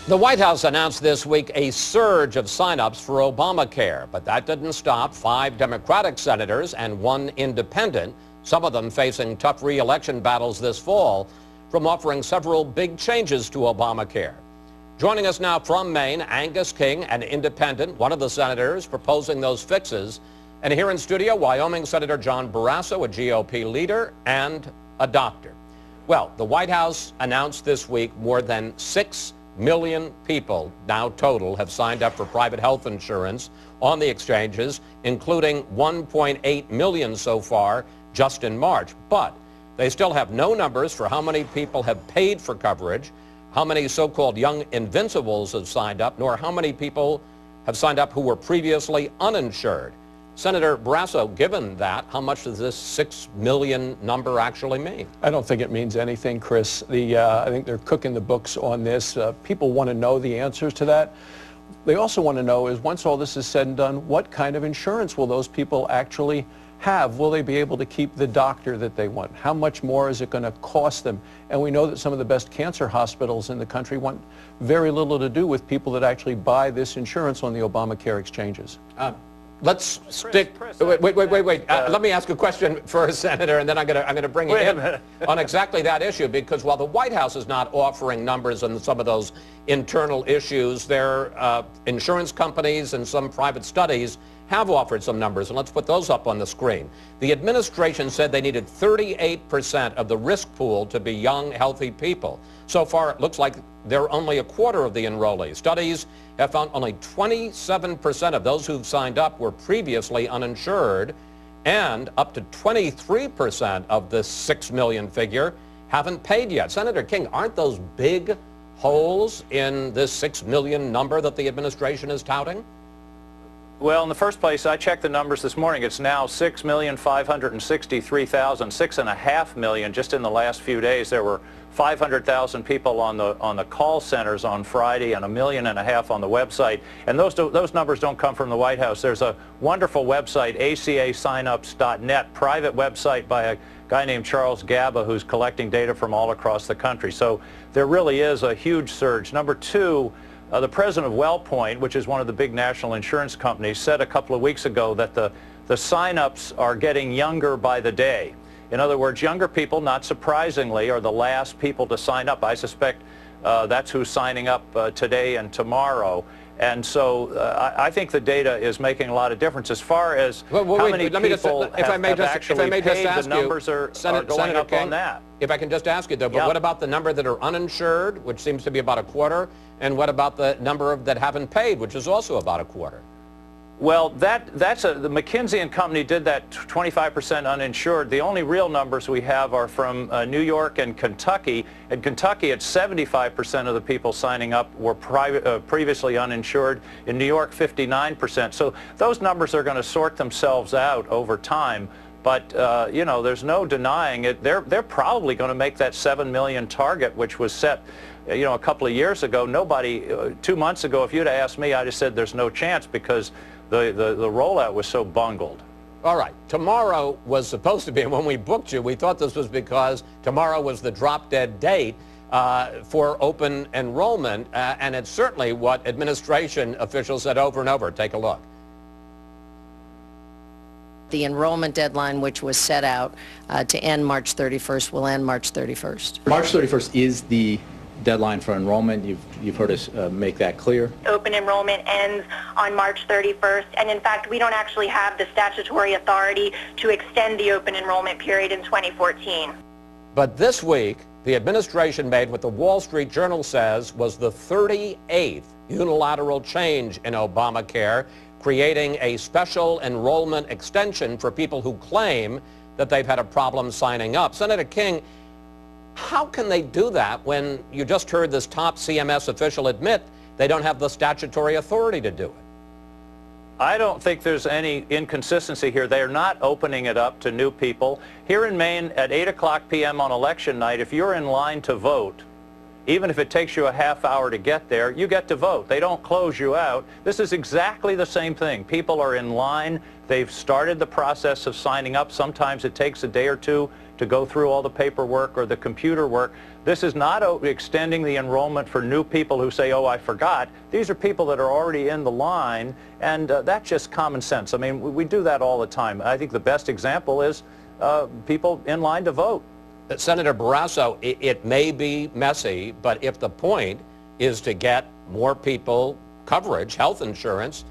The White House announced this week a surge of sign-ups for Obamacare, but that didn't stop 5 Democratic senators and 1 independent, some of them facing tough re-election battles this fall, from offering several big changes to Obamacare. Joining us now from Maine, Angus King, an independent, one of the senators proposing those fixes. And here in studio, Wyoming Senator John Barrasso, a GOP leader and a doctor. Well, the White House announced this week more than 6 million people now total have signed up for private health insurance on the exchanges, including 1.8 million so far just in March. But they still have no numbers for how many people have paid for coverage, how many so-called young invincibles have signed up, nor how many people have signed up who were previously uninsured. Senator Barrasso, given that, how much does this 6 million number actually mean? I don't think it means anything, Chris. I think they're cooking the books on this. People want to know the answers to that. They also want to know is, once all this is said and done, what kind of insurance will those people actually have? Will they be able to keep the doctor that they want? How much more is it going to cost them? And we know that some of the best cancer hospitals in the country want very little to do with people that actually buy this insurance on the Obamacare exchanges. Let's stick. Wait. Let me ask a question first, Senator, and then I'm going to bring you in on exactly that issue, because while the White House is not offering numbers on some of those internal issues, their insurance companies and some private studies have offered some numbers, and let's put those up on the screen. The administration said they needed 38% of the risk pool to be young, healthy people. So far, it looks like they're only a quarter of the enrollees. Studies have found only 27% of those who've signed up were previously uninsured, and up to 23% of the 6 million figure haven't paid yet. Senator King, aren't those big holes in this 6 million number that the administration is touting? Well, in the first place, I checked the numbers this morning. It's now 6,563,000, 6.5 million just in the last few days. There were 500,000 people on the call centers on Friday and 1.5 million on the website. And those numbers don't come from the White House. There's a wonderful website, acasignups.net, private website by a guy named Charles Gaba, who's collecting data from all across the country. So there really is a huge surge. Number two, the president of WellPoint, which is one of the big national insurance companies, said a couple of weeks ago that the sign-ups are getting younger by the day. In other words, younger people, not surprisingly, are the last people to sign up. I suspect that's who's signing up today and tomorrow. And so I think the data is making a lot of difference. As far as how many people have actually paid, the numbers are going up on that. If I can just ask you, though, but what about the number that are uninsured, which seems to be about a quarter, and what about the number that haven't paid, which is also about a quarter? Well, the McKinsey & Company did that 25% uninsured. The only real numbers we have are from New York and Kentucky. In Kentucky, it's 75% of the people signing up were previously uninsured. In New York, 59%. So those numbers are going to sort themselves out over time. But, you know, there's no denying it. They're probably going to make that 7 million target, which was set, you know, a couple of years ago. Nobody, 2 months ago, if you'd have asked me, I'd have said there's no chance, because the rollout was so bungled. All right. Tomorrow was supposed to be, and when we booked you, we thought this was because tomorrow was the drop-dead date for open enrollment, and it's certainly what administration officials said over and over. Take a look. The enrollment deadline, which was set out to end March 31st, will end March 31st. March 31st is the deadline for enrollment. You've heard us make that clear. Open enrollment ends on March 31st, and in fact, we don't actually have the statutory authority to extend the open enrollment period in 2014. But this week, the administration made what the Wall Street Journal says was the 38th unilateral change in Obamacare, creating a special enrollment extension for people who claim that they've had a problem signing up. Senator King, how can they do that when you just heard this top CMS official admit they don't have the statutory authority to do it? I don't think there's any inconsistency here. They're not opening it up to new people. Here in Maine, at 8:00 p.m. on election night, if you're in line to vote, even if it takes you a half hour to get there, you get to vote. They don't close you out. This is exactly the same thing. People are in line. They've started the process of signing up. Sometimes it takes a day or two to go through all the paperwork or the computer work. This is not extending the enrollment for new people who say, oh, I forgot. These are people that are already in the line, and that's just common sense. I mean, we do that all the time. I think the best example is people in line to vote. Senator Barrasso, it may be messy, but if the point is to get more people coverage, health insurance,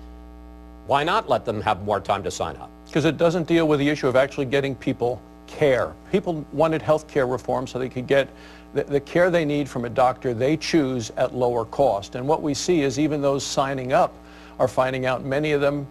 why not let them have more time to sign up? Because it doesn't deal with the issue of actually getting people care. People wanted health care reform so they could get the care they need from a doctor they choose at lower cost. And what we see is even those signing up are finding out many of them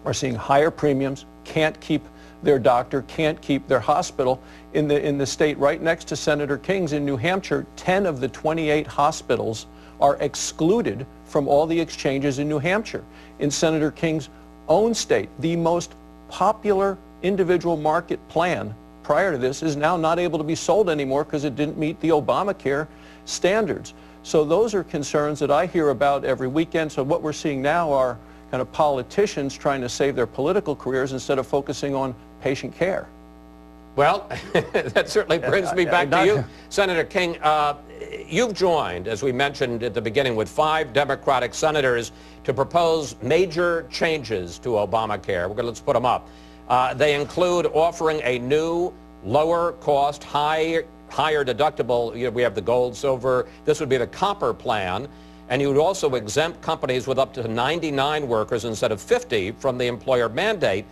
are seeing higher premiums, can't keep their doctor, can't keep their hospital. In the state right next to Senator King's in New Hampshire, 10 of the 28 hospitals are excluded from all the exchanges in New Hampshire. In Senator King's own state, the most popular individual market plan prior to this is now not able to be sold anymore because it didn't meet the Obamacare standards. So those are concerns that I hear about every weekend. So what we're seeing now are kind of politicians trying to save their political careers instead of focusing on patient care. Well, that certainly brings me back to you, Senator King. You've joined, as we mentioned at the beginning, with 5 Democratic senators to propose major changes to Obamacare. Let's put them up. They include offering a new, lower-cost, higher deductible. We have the gold, silver. This would be the copper plan. And you would also exempt companies with up to 99 workers instead of 50 from the employer mandate.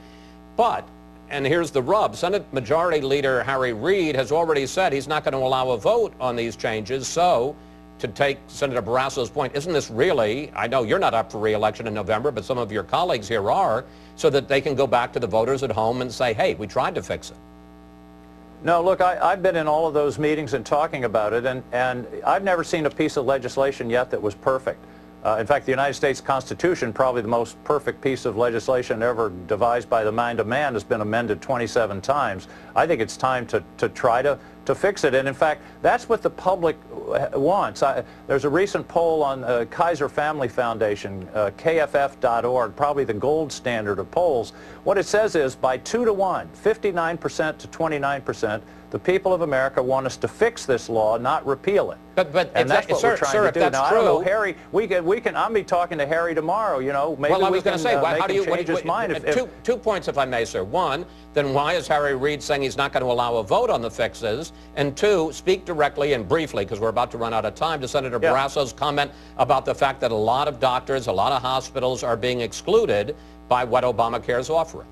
But, and here's the rub, Senate Majority Leader Harry Reid has already said he's not going to allow a vote on these changes. So, to take Senator Barrasso's point, isn't this really, I know you're not up for re-election in November, but some of your colleagues here are, so that they can go back to the voters at home and say, hey, we tried to fix it? No, look, I've been in all of those meetings and talking about it, and I've never seen a piece of legislation yet that was perfect. In fact, the United States Constitution, probably the most perfect piece of legislation ever devised by the mind of man, has been amended 27 times. I think it's time to try to fix it. And in fact, that's what the public wants. There's a recent poll on Kaiser Family Foundation, KFF.org, probably the gold standard of polls. What it says is by 2 to 1, 59% to 29%, the people of America want us to fix this law, not repeal it. And that's what we're trying to do. Now, I don't know, Harry, I'll be talking to Harry tomorrow, you know, maybe well, we can make him change his mind. Two points, if I may, sir. One, then why is Harry Reid saying he's not going to allow a vote on the fixes? And two, speak directly and briefly, because we're about to run out of time, to Senator Barrasso's comment about the fact that a lot of doctors, a lot of hospitals are being excluded by what Obamacare is offering.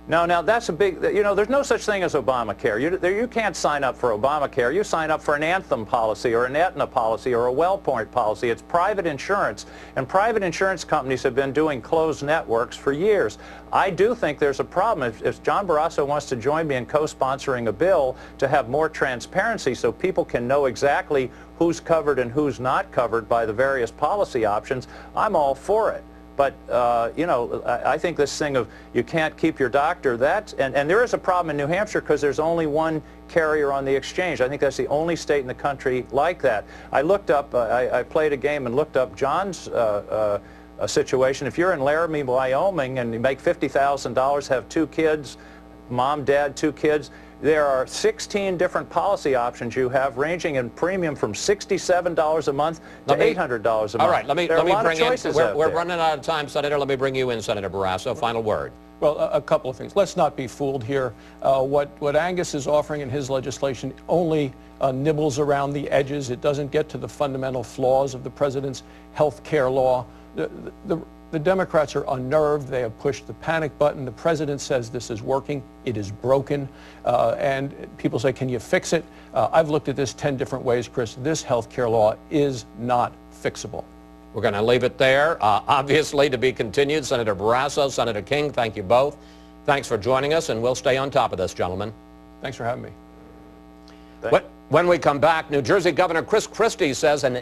Now that's a big, you know, there's no such thing as Obamacare. You can't sign up for Obamacare. You sign up for an Anthem policy or an Aetna policy or a WellPoint policy. It's private insurance, and private insurance companies have been doing closed networks for years. I do think there's a problem. If John Barrasso wants to join me in co-sponsoring a bill to have more transparency so people can know exactly who's covered and who's not covered by the various policy options, I'm all for it. But, you know, I think this thing of you can't keep your doctor, and there is a problem in New Hampshire because there's only one carrier on the exchange. I think that's the only state in the country like that. I looked up, I played a game and looked up John's situation. If you're in Laramie, Wyoming, and you make $50,000, have 2 kids, mom, dad, 2 kids, there are 16 different policy options you have, ranging in premium from $67 a month to $800 a month. All right, let me bring in, we're running out of time, Senator. Let me bring you in, Senator Barrasso. Final word. Well, a couple of things. Let's not be fooled here. What Angus is offering in his legislation only nibbles around the edges. It doesn't get to the fundamental flaws of the president's health care law. The Democrats are unnerved. They have pushed the panic button. The president says this is working. It is broken. And people say, can you fix it? I've looked at this 10 different ways, Chris. This health care law is not fixable. We're going to leave it there. Obviously, to be continued, Senator Barrasso, Senator King, thank you both. Thanks for joining us, and we'll stay on top of this, gentlemen. Thanks for having me. When we come back, New Jersey Governor Chris Christie says an